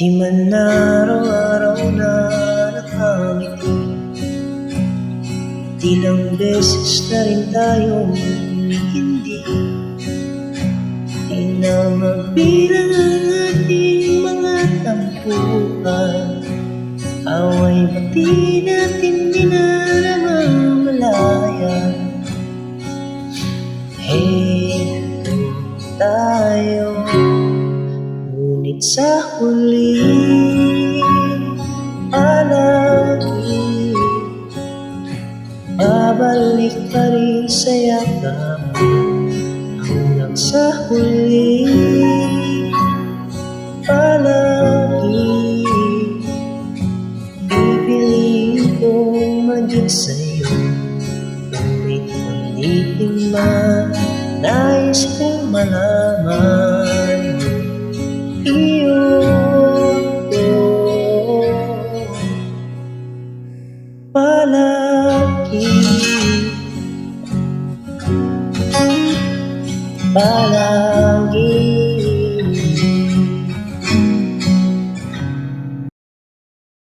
Di man araw-araw na nakangiti, ilang beses na rin tayong hindi. Di na mabilang ang ating mga tampuhan, away pati natin di na namamalayan. Heto tayo, ngunit sa huli palagi babalik pa rin sa yakap hanggang sa huli. Palagi pipiliin kong maging sa'yo, ngunit ulitin man nais kong malaman iyo ko. Palagi palagi